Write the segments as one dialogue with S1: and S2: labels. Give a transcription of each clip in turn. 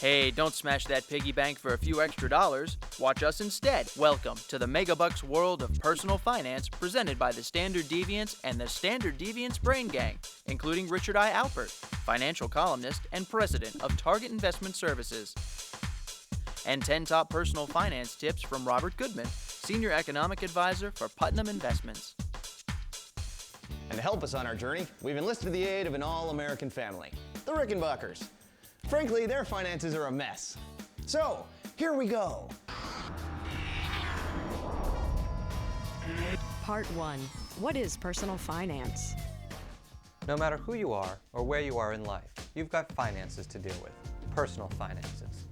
S1: Hey, don't smash that piggy bank for a few extra dollars. Watch us instead. Welcome to the Megabucks world of personal finance presented by the Standard Deviants and the Standard Deviants Brain Gang, including Richard I. Alpert, financial columnist and president of Target Investment Services. And 10 top personal finance tips from Robert Goodman, senior economic advisor for Putnam Investments.
S2: And to help us on our journey, we've enlisted the aid of an all-American family, the Rickenbackers. Frankly, their finances are a mess. So, here we go.
S3: Part 1. What is personal finance?
S4: No matter who you are or where you are in life, you've got finances to deal with, personal finances.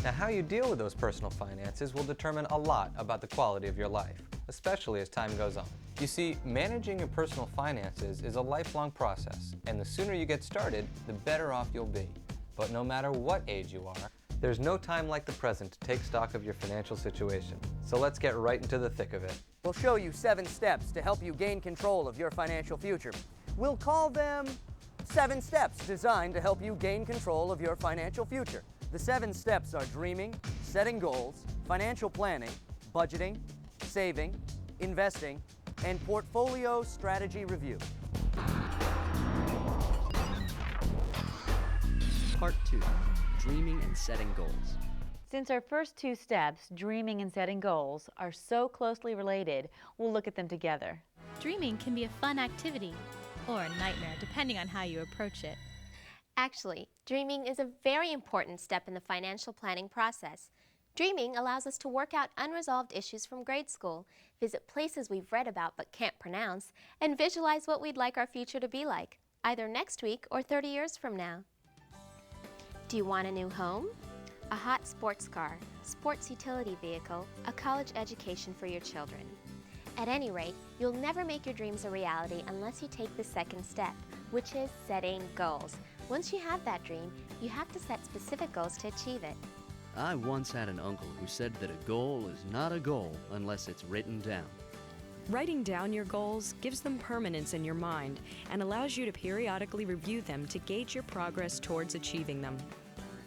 S4: Now, how you deal with those personal finances will determine a lot about the quality of your life, especially as time goes on. You see, managing your personal finances is a lifelong process, and the sooner you get started, the better off you'll be. But no matter what age you are, there's no time like the present to take stock of your financial situation. So let's get right into the thick of it.
S5: We'll show you 7 steps to help you gain control of your financial future. We'll call them 7 steps designed to help you gain control of your financial future. The 7 steps are dreaming, setting goals, financial planning, budgeting, saving, investing, and portfolio strategy review.
S6: Part 2. Dreaming and setting goals.
S7: Since our first 2 steps, dreaming and setting goals, are so closely related, we'll look at them together.
S8: Dreaming can be a fun activity, or a nightmare, depending on how you approach it.
S9: Actually, dreaming is a very important step in the financial planning process. Dreaming allows us to work out unresolved issues from grade school, visit places we've read about but can't pronounce, and visualize what we'd like our future to be like, either next week or 30 years from now. Do you want a new home? A hot sports car, sports utility vehicle, a college education for your children? At any rate, you'll never make your dreams a reality unless you take the second step, which is setting goals. Once you have that dream, you have to set specific goals to achieve it.
S6: I once had an uncle who said that a goal is not a goal unless it's written down.
S3: Writing down your goals gives them permanence in your mind and allows you to periodically review them to gauge your progress towards achieving them.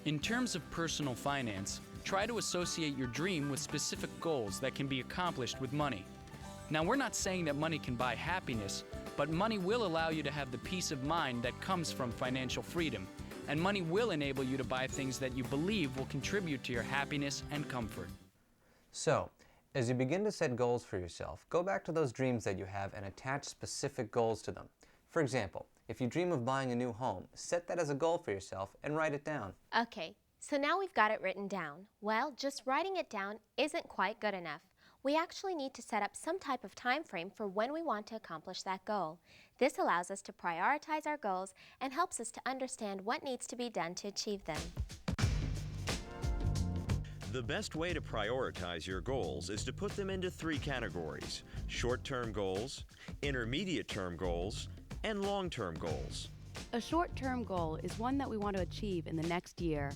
S10: In terms of personal finance, try to associate your dream with specific goals that can be accomplished with money. Now, we're not saying that money can buy happiness, but money will allow you to have the peace of mind that comes from financial freedom. And money will enable you to buy things that you believe will contribute to your happiness and comfort.
S4: So, as you begin to set goals for yourself, go back to those dreams that you have and attach specific goals to them. For example, if you dream of buying a new home, set that as a goal for yourself and write it down.
S9: Okay, so now we've got it written down. Well, just writing it down isn't quite good enough. We actually need to set up some type of time frame for when we want to accomplish that goal. This allows us to prioritize our goals and helps us to understand what needs to be done to achieve them.
S11: The best way to prioritize your goals is to put them into 3 categories: short-term goals, intermediate-term goals, and long-term goals.
S12: A short-term goal is one that we want to achieve in the next year.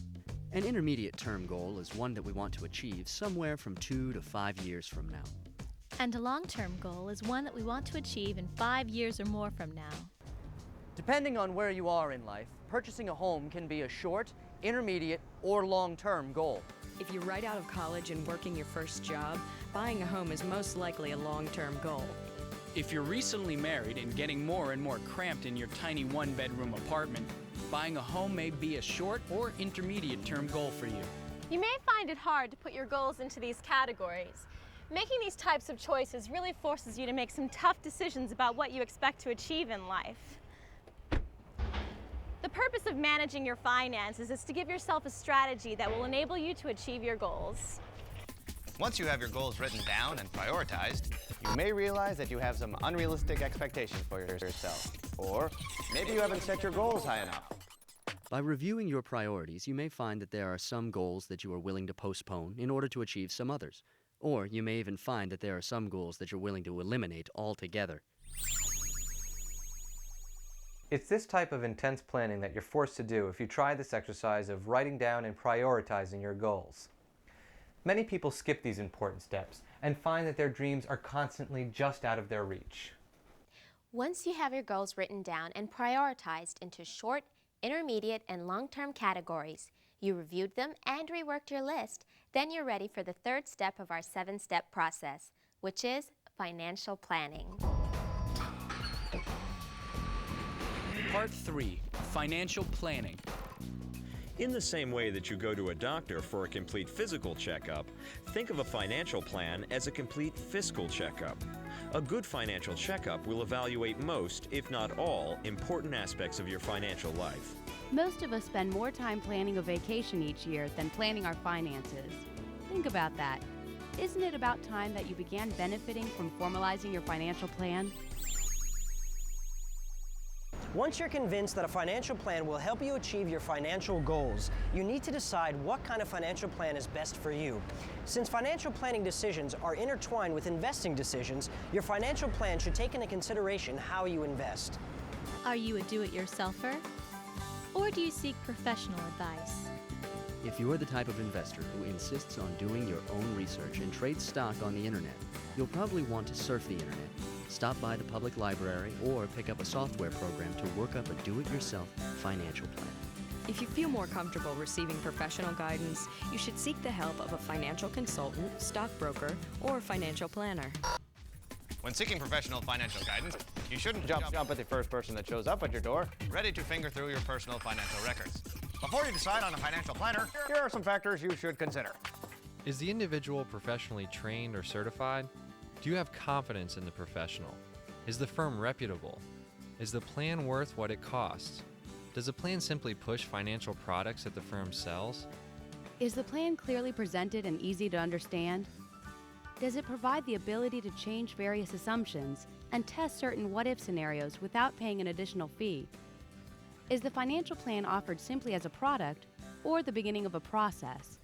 S6: An intermediate-term goal is one that we want to achieve somewhere from 2 to 5 years from now.
S8: And a long-term goal is one that we want to achieve in 5 years or more from now.
S5: Depending on where you are in life, purchasing a home can be a short, intermediate, or long-term goal.
S3: If you're right out of college and working your first job, buying a home is most likely a long-term goal.
S10: If you're recently married and getting more and more cramped in your tiny 1-bedroom apartment, buying a home may be a short or intermediate-term goal for you.
S13: You may find it hard to put your goals into these categories. Making these types of choices really forces you to make some tough decisions about what you expect to achieve in life. The purpose of managing your finances is to give yourself a strategy that will enable you to achieve your goals.
S2: Once you have your goals written down and prioritized, you may realize that you have some unrealistic expectations for yourself. Or maybe you haven't set your goals high enough.
S6: By reviewing your priorities, you may find that there are some goals that you are willing to postpone in order to achieve some others. Or you may even find that there are some goals that you're willing to eliminate altogether.
S4: It's this type of intense planning that you're forced to do if you try this exercise of writing down and prioritizing your goals. Many people skip these important steps and find that their dreams are constantly just out of their reach.
S9: Once you have your goals written down and prioritized into short, intermediate, and long-term categories. You reviewed them and reworked your list. Then you're ready for the third step of our 7-step process, which is financial planning.
S10: Part 3, Financial Planning.
S11: In the same way that you go to a doctor for a complete physical checkup, think of a financial plan as a complete fiscal checkup. A good financial checkup will evaluate most, if not all, important aspects of your financial life.
S12: Most of us spend more time planning a vacation each year than planning our finances. Think about that. Isn't it about time that you began benefiting from formalizing your financial plan?
S14: Once you're convinced that a financial plan will help you achieve your financial goals, you need to decide what kind of financial plan is best for you. Since financial planning decisions are intertwined with investing decisions, your financial plan should take into consideration how you invest.
S8: Are you a do-it-yourselfer? Or do you seek professional advice?
S6: If you're the type of investor who insists on doing your own research and trades stock on the internet, you'll probably want to surf the internet, stop by the public library, or pick up a software program to work up a do-it-yourself financial plan.
S3: If you feel more comfortable receiving professional guidance, you should seek the help of a financial consultant, stockbroker, or financial planner.
S2: When seeking professional financial guidance, you shouldn't jump at the first person that shows up at your door, ready to finger through your personal financial records. Before you decide on a financial planner, here are some factors you should consider.
S15: Is the individual professionally trained or certified? Do you have confidence in the professional? Is the firm reputable? Is the plan worth what it costs? Does the plan simply push financial products that the firm sells?
S12: Is the plan clearly presented and easy to understand? Does it provide the ability to change various assumptions and test certain what-if scenarios without paying an additional fee? Is the financial plan offered simply as a product or the beginning of a process?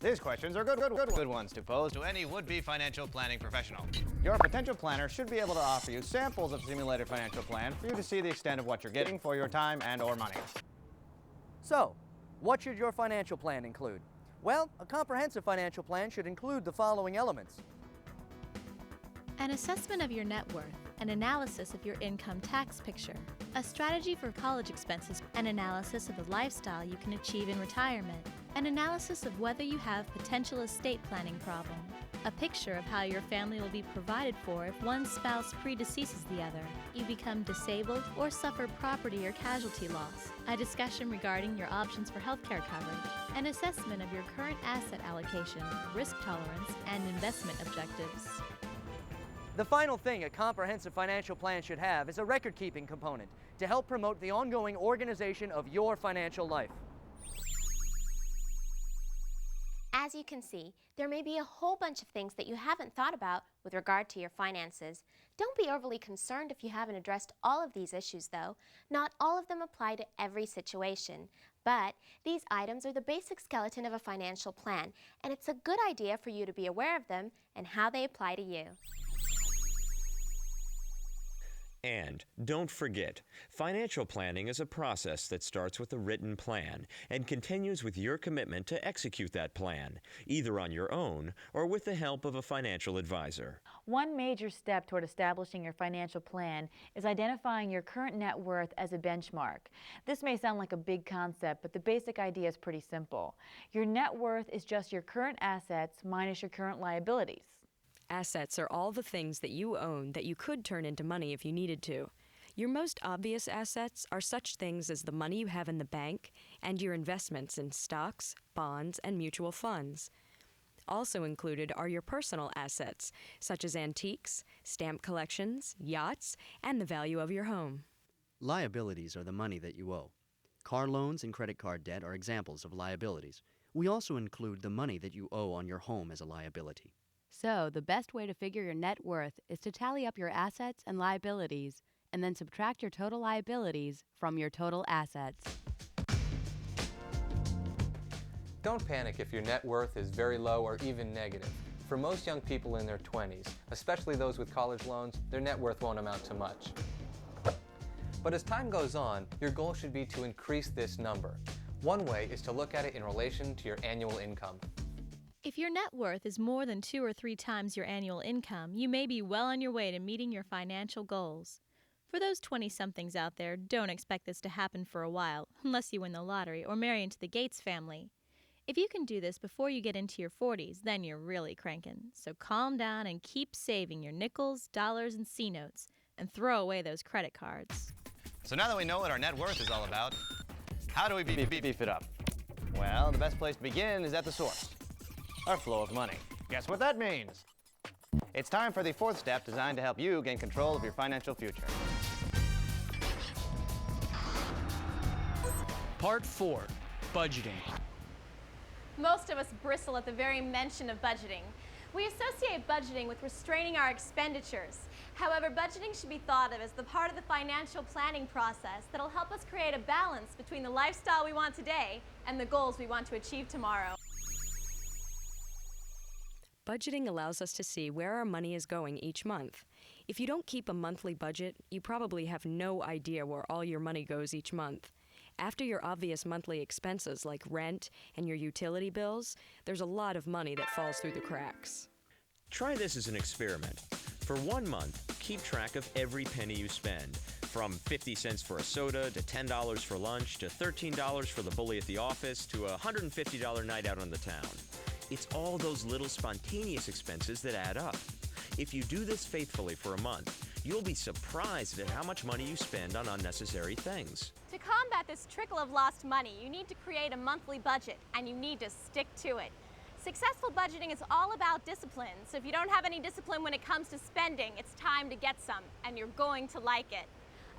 S2: These questions are good ones to pose to any would-be financial planning professional. Your potential planner should be able to offer you samples of simulated financial plan for you to see the extent of what you're getting for your time and/or money.
S5: So, what should your financial plan include? Well, a comprehensive financial plan should include the following elements.
S8: An assessment of your net worth, an analysis of your income tax picture, a strategy for college expenses, an analysis of the lifestyle you can achieve in retirement, an analysis of whether you have potential estate planning problem, a picture of how your family will be provided for if one spouse predeceases the other, you become disabled, or suffer property or casualty loss, a discussion regarding your options for healthcare coverage, an assessment of your current asset allocation, risk tolerance, and investment objectives.
S5: The final thing a comprehensive financial plan should have is a record-keeping component to help promote the ongoing organization of your financial life.
S9: As you can see, there may be a whole bunch of things that you haven't thought about with regard to your finances. Don't be overly concerned if you haven't addressed all of these issues, though. Not all of them apply to every situation. But these items are the basic skeleton of a financial plan, and it's a good idea for you to be aware of them and how they apply to you.
S11: And don't forget, financial planning is a process that starts with a written plan and continues with your commitment to execute that plan, either on your own or with the help of a financial advisor.
S7: One major step toward establishing your financial plan is identifying your current net worth as a benchmark. This may sound like a big concept, but the basic idea is pretty simple. Your net worth is just your current assets minus your current liabilities.
S3: Assets are all the things that you own that you could turn into money if you needed to. Your most obvious assets are such things as the money you have in the bank and your investments in stocks, bonds, and mutual funds. Also included are your personal assets, such as antiques, stamp collections, yachts, and the value of your home.
S6: Liabilities are the money that you owe. Car loans and credit card debt are examples of liabilities. We also include the money that you owe on your home as a liability.
S12: So, the best way to figure your net worth is to tally up your assets and liabilities and then subtract your total liabilities from your total assets.
S4: Don't panic if your net worth is very low or even negative. For most young people in their 20s, especially those with college loans, their net worth won't amount to much. But as time goes on, your goal should be to increase this number. One way is to look at it in relation to your annual income.
S8: If your net worth is more than 2 or 3 times your annual income, you may be well on your way to meeting your financial goals. For those 20-somethings out there, don't expect this to happen for a while, unless you win the lottery or marry into the Gates family. If you can do this before you get into your 40s, then you're really cranking. So calm down and keep saving your nickels, dollars, and C-notes, and throw away those credit cards.
S2: So now that we know what our net worth is all about, how do we beef it up? Well, the best place to begin is at the source, our flow of money. Guess what that means? It's time for the fourth step designed to help you gain control of your financial future.
S10: Part 4, budgeting.
S13: Most of us bristle at the very mention of budgeting. We associate budgeting with restraining our expenditures. However, budgeting should be thought of as the part of the financial planning process that'll help us create a balance between the lifestyle we want today and the goals we want to achieve tomorrow.
S3: Budgeting allows us to see where our money is going each month. If you don't keep a monthly budget, you probably have no idea where all your money goes each month. After your obvious monthly expenses like rent and your utility bills, there's a lot of money that falls through the cracks.
S11: Try this as an experiment. For 1 month, keep track of every penny you spend, from 50 cents for a soda to $10 for lunch to $13 for the bully at the office to a $150 night out on the town. It's all those little spontaneous expenses that add up. If you do this faithfully for a month, you'll be surprised at how much money you spend on unnecessary things.
S13: To combat this trickle of lost money, you need to create a monthly budget, and you need to stick to it. Successful budgeting is all about discipline, so if you don't have any discipline when it comes to spending, it's time to get some, and you're going to like it.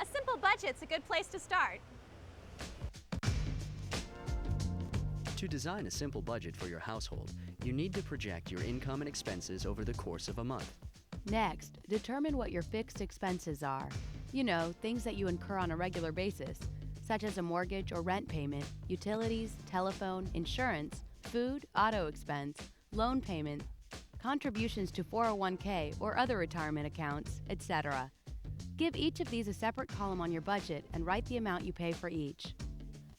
S13: A simple budget's a good place to start.
S6: To design a simple budget for your household, you need to project your income and expenses over the course of a month.
S12: Next, determine what your fixed expenses are. You know, things that you incur on a regular basis, such as a mortgage or rent payment, utilities, telephone, insurance, food, auto expense, loan payment, contributions to 401k or other retirement accounts, etc. Give each of these a separate column on your budget and write the amount you pay for each.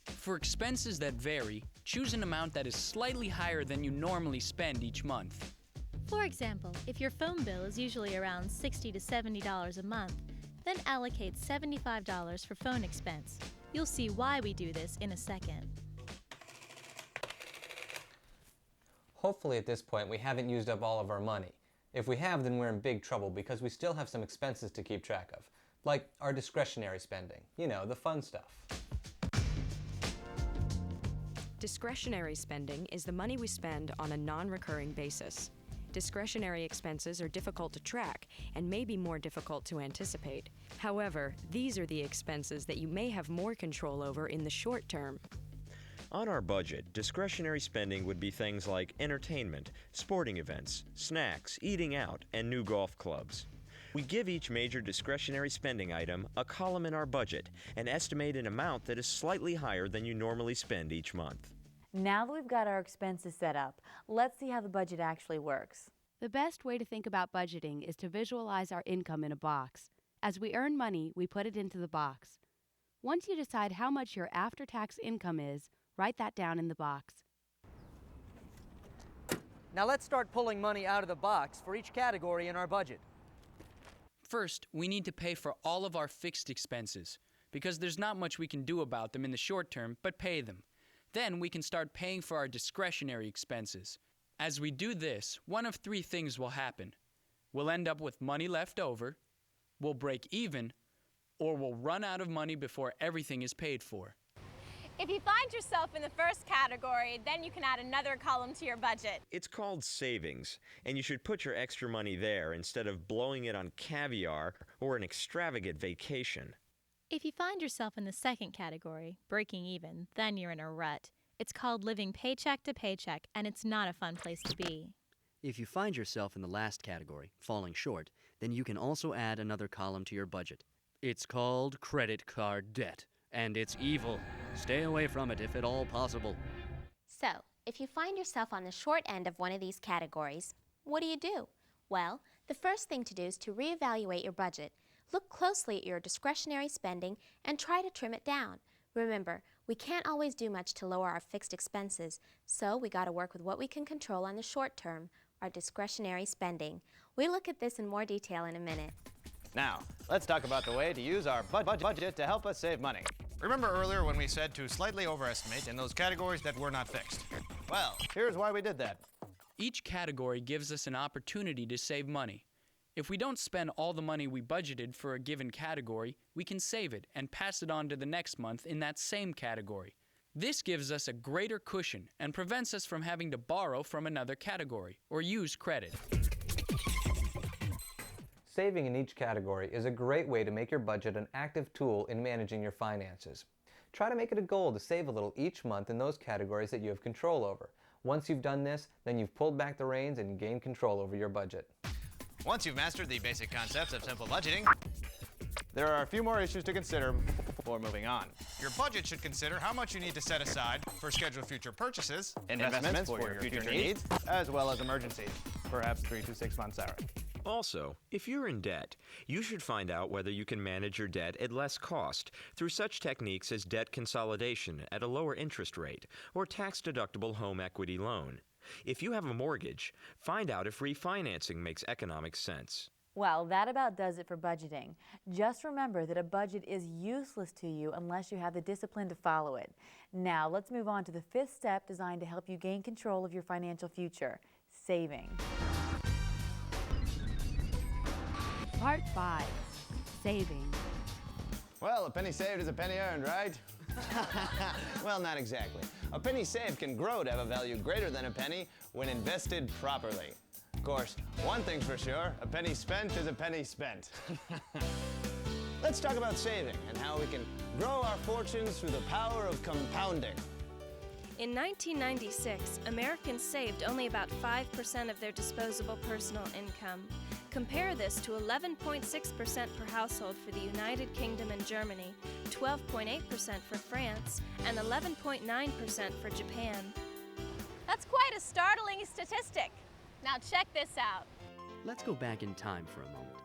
S10: For expenses that vary, choose an amount that is slightly higher than you normally spend each month.
S8: For example, if your phone bill is usually around $60 to $70 a month, then allocate $75 for phone expense. You'll see why we do this in a second.
S4: Hopefully at this point we haven't used up all of our money. If we have, then we're in big trouble because we still have some expenses to keep track of, like our discretionary spending, you know, the fun stuff.
S3: Discretionary spending is the money we spend on a non-recurring basis. Discretionary expenses are difficult to track and may be more difficult to anticipate. However, these are the expenses that you may have more control over in the short term.
S11: On our budget, discretionary spending would be things like entertainment, sporting events, snacks, eating out, and new golf clubs. We give each major discretionary spending item a column in our budget and estimate an amount that is slightly higher than you normally spend each month.
S7: Now that we've got our expenses set up, let's see how the budget actually works.
S12: The best way to think about budgeting is to visualize our income in a box. As we earn money, we put it into the box. Once you decide how much your after-tax income is, write that down in the box.
S5: Now let's start pulling money out of the box for each category in our budget.
S10: First, we need to pay for all of our fixed expenses, because there's not much we can do about them in the short term, but pay them. Then we can start paying for our discretionary expenses. As we do this, one of three things will happen. We'll end up with money left over, we'll break even, or we'll run out of money before everything is paid for.
S13: If you find yourself in the first category, then you can add another column to your budget.
S11: It's called savings, and you should put your extra money there instead of blowing it on caviar or an extravagant vacation.
S8: If you find yourself in the second category, breaking even, then you're in a rut. It's called living paycheck to paycheck, and it's not a fun place to be.
S6: If you find yourself in the last category, falling short, then you can also add another column to your budget. It's called credit card debt, and it's evil. Stay away from it if at all possible.
S9: So, if you find yourself on the short end of one of these categories, what do? Well, the first thing to do is to reevaluate your budget. Look closely at your discretionary spending and try to trim it down. Remember, we can't always do much to lower our fixed expenses, so we got to work with what we can control on the short term, our discretionary spending. We'll look at this in more detail in a minute.
S2: Now, let's talk about the way to use our budget to help us save money. Remember earlier when we said to slightly overestimate in those categories that were not fixed? Well, here's why we did that.
S10: Each category gives us an opportunity to save money. If we don't spend all the money we budgeted for a given category, we can save it and pass it on to the next month in that same category. This gives us a greater cushion and prevents us from having to borrow from another category or use credit.
S4: Saving in each category is a great way to make your budget an active tool in managing your finances. Try to make it a goal to save a little each month in those categories that you have control over. Once you've done this, then you've pulled back the reins and gained control over your budget.
S2: Once you've mastered the basic concepts of simple budgeting, there are a few more issues to consider before moving on. Your budget should consider how much you need to set aside for scheduled future purchases, investments for your future needs, as well as emergencies, perhaps 3 to 6 months out.
S11: Also, if you're in debt, you should find out whether you can manage your debt at less cost through such techniques as debt consolidation at a lower interest rate or tax-deductible home equity loan. If you have a mortgage, find out if refinancing makes economic sense.
S7: Well, that about does it for budgeting. Just remember that a budget is useless to you unless you have the discipline to follow it. Now, let's move on to the 5th step designed to help you gain control of your financial future: saving.
S12: Part 5. Saving.
S2: Well, a penny saved is a penny earned, right? Well, not exactly. A penny saved can grow to have a value greater than a penny when invested properly. Of course, one thing's for sure, a penny spent is a penny spent. Let's talk about saving and how we can grow our fortunes through the power of compounding.
S16: In 1996, Americans saved only about 5% of their disposable personal income. Compare this to 11.6% per household for the United Kingdom and Germany, 12.8% for France, and 11.9% for Japan.
S13: That's quite a startling statistic. Now check this out.
S6: Let's go back in time for a moment.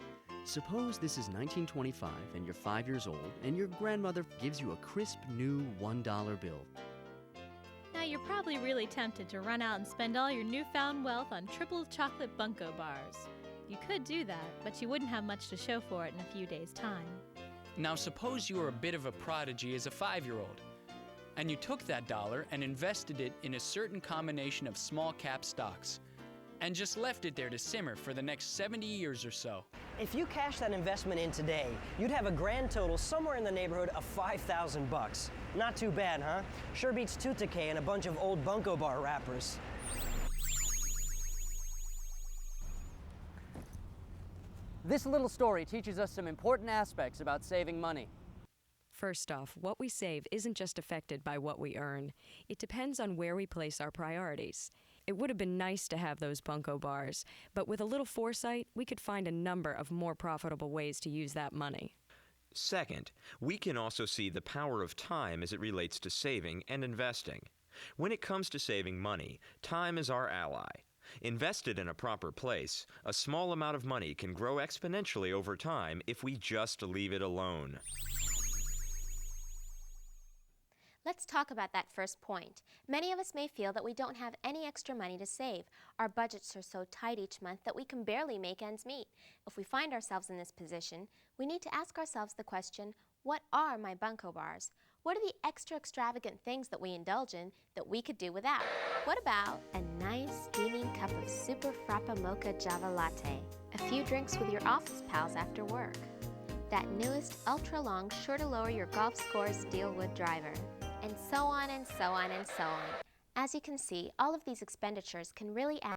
S6: Suppose this is 1925 and you're 5 years old and your grandmother gives you a crisp new $1 bill.
S8: Now you're probably really tempted to run out and spend all your newfound wealth on triple chocolate Bunko bars. You could do that, but you wouldn't have much to show for it in a few days' time.
S10: Now suppose you were a bit of a prodigy as a 5-year-old, and you took that dollar and invested it in a certain combination of small cap stocks, and just left it there to simmer for the next 70 years or so.
S14: If you cash that investment in today, you'd have a grand total somewhere in the neighborhood of $5,000. Not too bad, huh? Sure beats Tutake and a bunch of old Bunko bar wrappers.
S5: This little story teaches us some important aspects about saving money.
S3: First off, what we save isn't just affected by what we earn. It depends on where we place our priorities. It would have been nice to have those Bunko bars, but with a little foresight, we could find a number of more profitable ways to use that money.
S11: Second, we can also see the power of time as it relates to saving and investing. When it comes to saving money, time is our ally. Invested in a proper place, a small amount of money can grow exponentially over time if we just leave it alone.
S9: Let's talk about that first point. Many of us may feel that we don't have any extra money to save. Our budgets are so tight each month that we can barely make ends meet. If we find ourselves in this position, we need to ask ourselves the question, what are my Bunko bars? What are the extra extravagant things that we indulge in that we could do without? What about a nice steaming cup of Super Frappa Mocha Java Latte? A few drinks with your office pals after work? That newest ultra-long, sure to lower your golf scores Steelwood driver? And so on and so on and so on. As you can see, all of these expenditures can really add